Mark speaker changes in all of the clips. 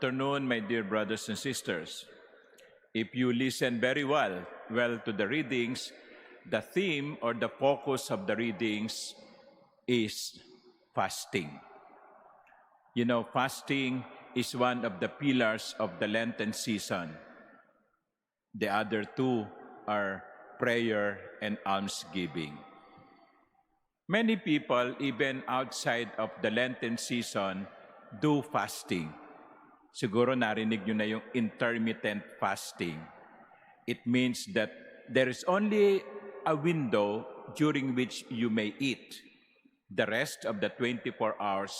Speaker 1: afternoon, my dear brothers and sisters. If you listen very well to the readings, the theme or the focus of the readings is fasting. You know, fasting is one of the pillars of the Lenten season. The other two are prayer and almsgiving. Many people, even outside of the Lenten season, do fasting. Siguro narinig nyo na yung intermittent fasting. It means that there is only a window during which you may eat. The rest of the 24 hours,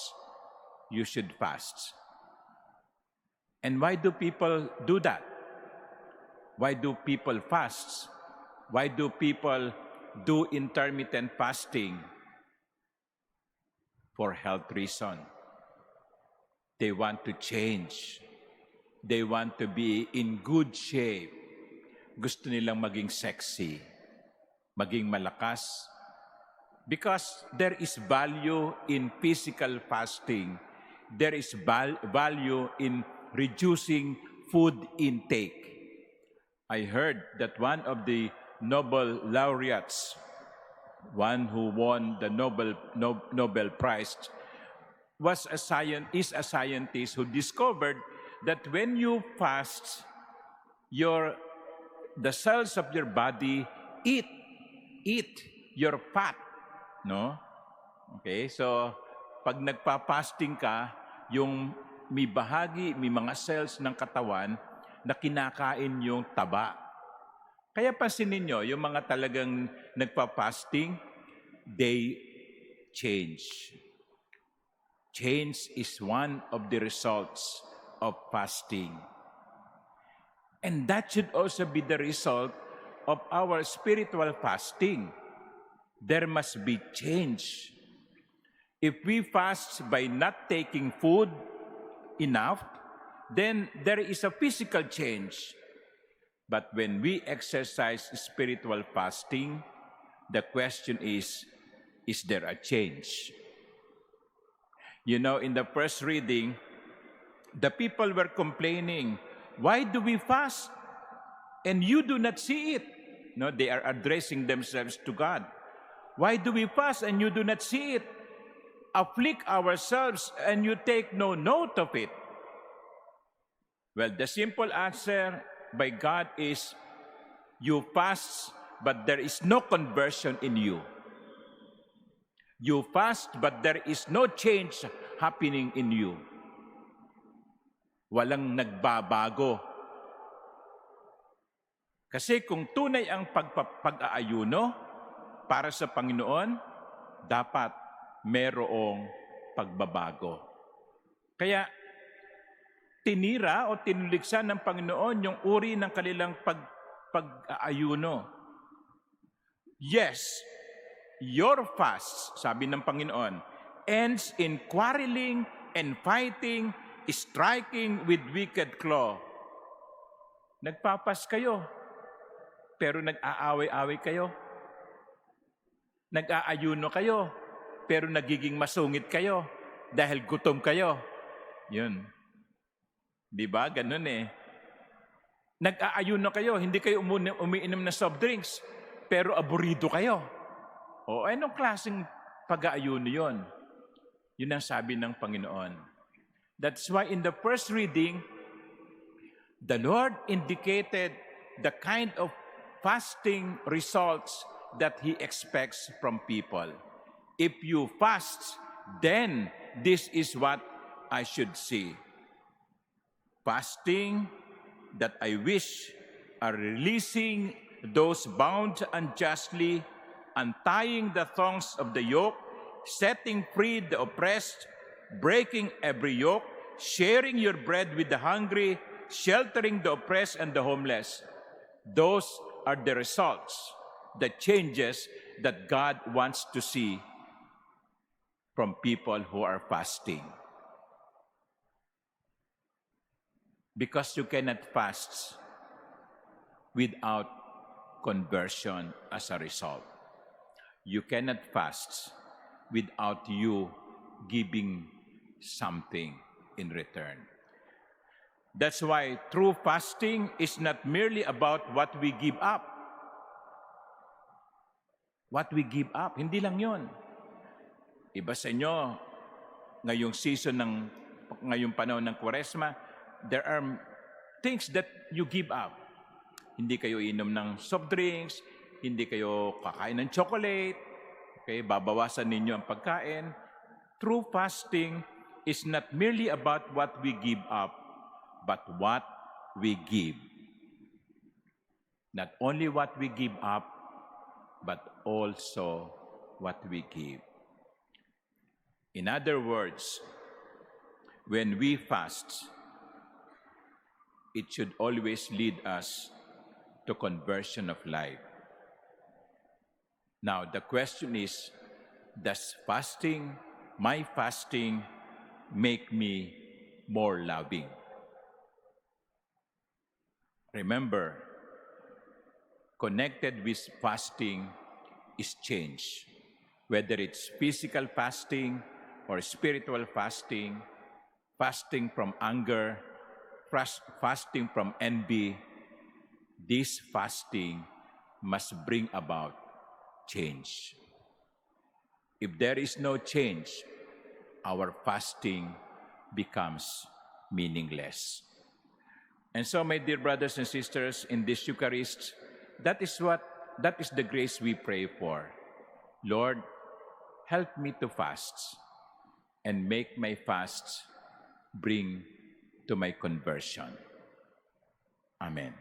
Speaker 1: you should fast. And why do people do that? Why do people fast? Why do people do intermittent fasting? For health reason. They want to change. They want to be in good shape. Gusto nilang maging sexy, maging malakas. Because there is value in physical fasting. There is value in reducing food intake. I heard that one of the Nobel laureates, one who won the Nobel Prize, is a scientist who discovered that when you fast, the cells of your body eat your fat, no? Okay, so pag nagpa-fasting ka, yung may mga cells ng katawan na kinakain yung taba. Kaya pansinin nyo, yung mga talagang nagpa-fasting, they change. Change is one of the results of fasting. And that should also be the result of our spiritual fasting. There must be change. If we fast by not taking food enough, then there is a physical change. But when we exercise spiritual fasting, the question is there a change? You know, in the first reading, the people were complaining, why do we fast and you do not see it? No, they are addressing themselves to God. Why do we fast and you do not see it? Afflict ourselves and you take no note of it. Well, the simple answer by God is, you fast, but there is no conversion in you. You fast, but there is no change happening in you. Walang nagbabago. Kasi kung tunay ang pag-aayuno para sa Panginoon, dapat merong pagbabago. Kaya tinira o tinuliksan ng Panginoon yung uri ng kanilang pag-aayuno. Yes, your fast, sabi ng Panginoon, ends in quarreling and fighting, striking with wicked claw. Nagpapas kayo, pero nag-aaway-away kayo. Nag-aayuno kayo, pero nagiging masungit kayo dahil gutom kayo. Yun. Di ba? Ganun eh. Nag-aayuno kayo, hindi kayo umiinom ng soft drinks, pero aburido kayo. O anong klaseng pag-aayuno yun? Yun ang sabi ng Panginoon. That's why in the first reading, the Lord indicated the kind of fasting results that He expects from people. If you fast, then this is what I should see. Fasting that I wish are releasing those bound unjustly, untying the thongs of the yoke, setting free the oppressed, breaking every yoke, sharing your bread with the hungry, sheltering the oppressed and the homeless. Those are the results, the changes that God wants to see from people who are fasting. Because you cannot fast without conversion as a result. You cannot fast without you giving something in return. That's why true fasting is not merely about what we give up. What we give up, hindi lang yon. Iba sa inyo, ngayong season ngayong panahon ng Kwaresma, there are things that you give up. Hindi kayo inom ng soft drinks, hindi kayo kakain ng chocolate, okay, babawasan ninyo ang pagkain. True fasting is not merely about what we give up, but what we give. Not only what we give up, but also what we give. In other words, when we fast, it should always lead us to conversion of life. Now, the question is, does fasting, my fasting, make me more loving? Remember, connected with fasting is change. Whether it's physical fasting or spiritual fasting, fasting from anger, fasting from envy, this fasting must bring about change. If there is no change, our fasting becomes meaningless. And so, my dear brothers and sisters, in this Eucharist, that is the grace we pray for. Lord, help me to fast and make my fasts bring to my conversion. Amen.